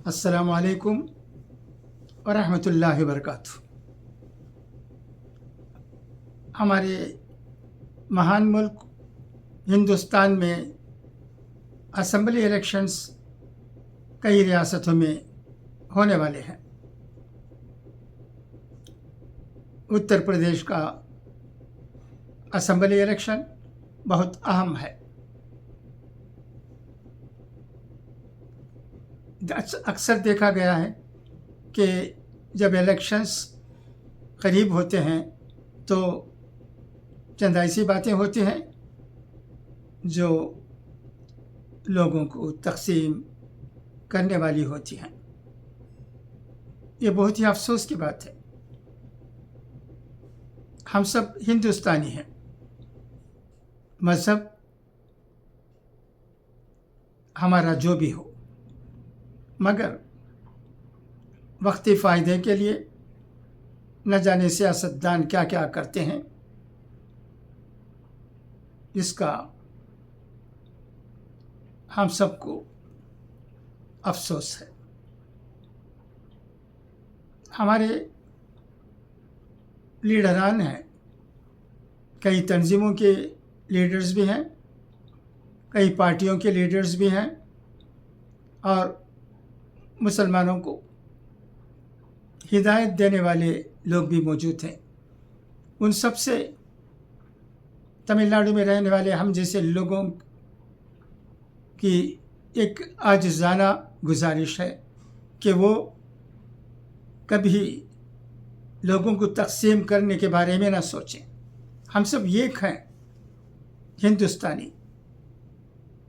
السلام علیکم ورحمۃ اللہ وبرکاتہ۔ ہمارے مہان ملک ہندوستان میں اسمبلی الیکشنز کئی ریاستوں میں ہونے والے ہیں۔ اتر پردیش کا اسمبلی الیکشن بہت اہم ہے۔ اکثر دیکھا گیا ہے کہ جب الیکشنز قریب ہوتے ہیں تو چند ایسی باتیں ہوتی ہیں جو لوگوں کو تقسیم کرنے والی ہوتی ہیں۔ یہ بہت ہی افسوس کی بات ہے۔ ہم سب ہندوستانی ہیں۔ مذہب ہمارا جو بھی ہو، مگر وقتی فائدے کے لیے نہ جانے سیاستدان کیا کیا کرتے ہیں، اس کا ہم سب کو افسوس ہے۔ ہمارے لیڈران ہیں، کئی تنظیموں کے لیڈرز بھی ہیں، کئی پارٹیوں کے لیڈرز بھی ہیں، اور مسلمانوں کو ہدایت دینے والے لوگ بھی موجود ہیں۔ ان سب سے تمل ناڈو میں رہنے والے ہم جیسے لوگوں کی ایک عاجزانہ گزارش ہے کہ وہ کبھی لوگوں کو تقسیم کرنے کے بارے میں نہ سوچیں۔ ہم سب ایک ہیں، ہندوستانی۔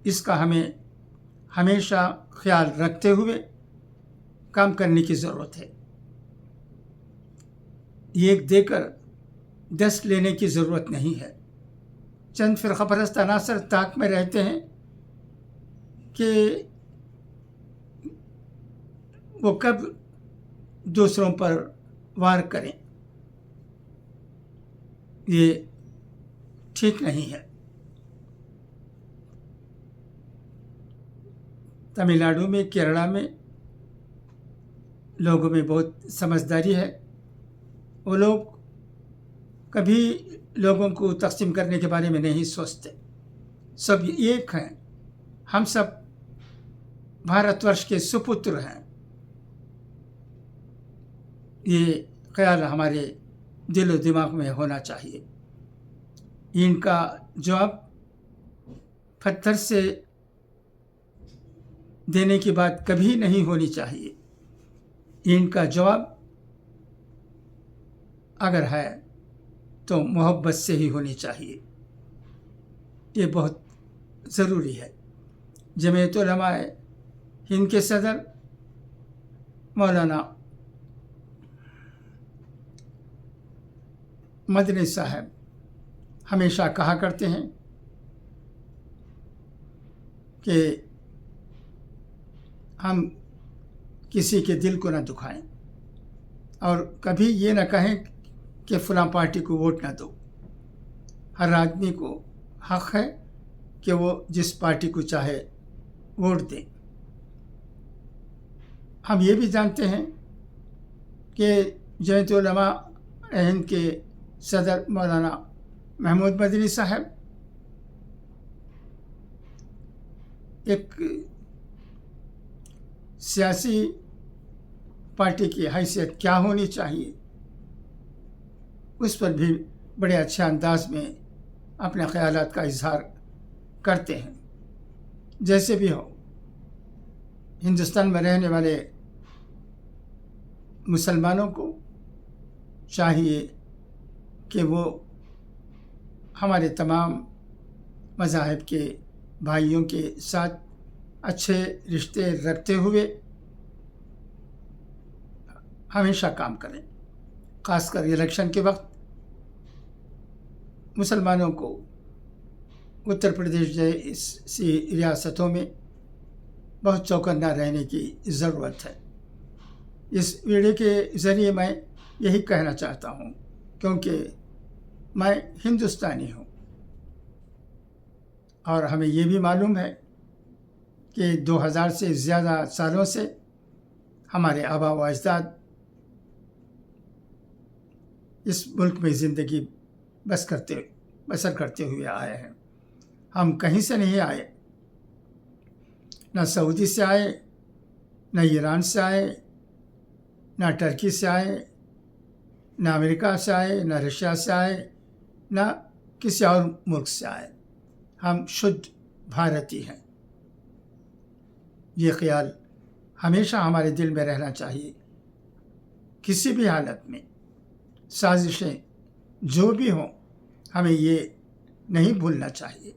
اس کا ہمیں ہمیشہ خیال رکھتے ہوئے کام کرنے کی ضرورت ہے۔ ایک دے کر 10 لینے کی ضرورت نہیں ہے۔ چند فرقہ پرست عناصر طاق میں رہتے ہیں کہ وہ کب دوسروں پر وار کریں۔ یہ ٹھیک نہیں ہے۔ تمل ناڈو میں، کیرلا میں لوگوں میں بہت سمجھداری ہے۔ وہ لوگ کبھی لوگوں کو تقسیم کرنے کے بارے میں نہیں سوچتے۔ سب ایک ہیں۔ ہم سب بھارت ورش کے سپتر ہیں۔ یہ خیال ہمارے دل و دماغ میں ہونا چاہیے۔ ان کا جواب پتھر سے دینے کی بات کبھی نہیں ہونی چاہیے۔ ان کا جواب اگر ہے تو محبت سے ہی ہونی چاہیے۔ یہ بہت ضروری ہے۔ جمعیت علماء ہند کے صدر مولانا مدنی صاحب ہمیشہ کہا کرتے ہیں کہ ہم کسی کے دل کو نہ دکھائیں، اور کبھی یہ نہ کہیں کہ فلاں پارٹی کو ووٹ نہ دو۔ ہر آدمی کو حق ہے کہ وہ جس پارٹی کو چاہے ووٹ دے۔ ہم یہ بھی جانتے ہیں کہ جمعیت علماء ہند کے صدر مولانا محمود مدنی صاحب ایک سیاسی پارٹی کی حیثیت کیا ہونی چاہیے، اس پر بھی بڑے اچھے انداز میں اپنے خیالات کا اظہار کرتے ہیں۔ جیسے بھی ہو، ہندوستان میں رہنے والے مسلمانوں کو چاہیے کہ وہ ہمارے تمام مذاہب کے بھائیوں کے ساتھ اچھے رشتے رکھتے ہوئے ہمیشہ کام کریں۔ خاص کر الیکشن کے وقت مسلمانوں کو اتر پردیش جیسی ریاستوں میں بہت چوکنا رہنے کی ضرورت ہے۔ اس ویڈیو کے ذریعے میں یہی کہنا چاہتا ہوں، کیونکہ میں ہندوستانی ہوں، اور ہمیں یہ بھی معلوم ہے کہ 2000 سے زیادہ سالوں سے ہمارے آبا و اجداد اس ملک میں زندگی بسر کرتے ہوئے آئے ہیں. ہم کہیں سے نہیں آئے، نہ سعودی سے آئے، نہ ایران سے آئے، نہ ٹرکی سے آئے، نہ امریکہ سے آئے، نہ رشیا سے آئے، نہ کسی اور ملک سے آئے. ہم شدھ بھارتی ہیں. یہ خیال ہمیشہ ہمارے دل میں رہنا چاہیے. کسی بھی حالت میں سازشیں جو بھی ہوں، ہمیں یہ نہیں بھولنا چاہیے.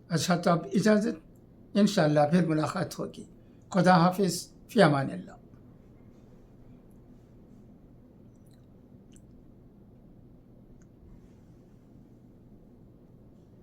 اچھا، تو اب اجازت، انشاءاللہ پھر ملاقات ہوگی. خدا حافظ، فی امان اللہ.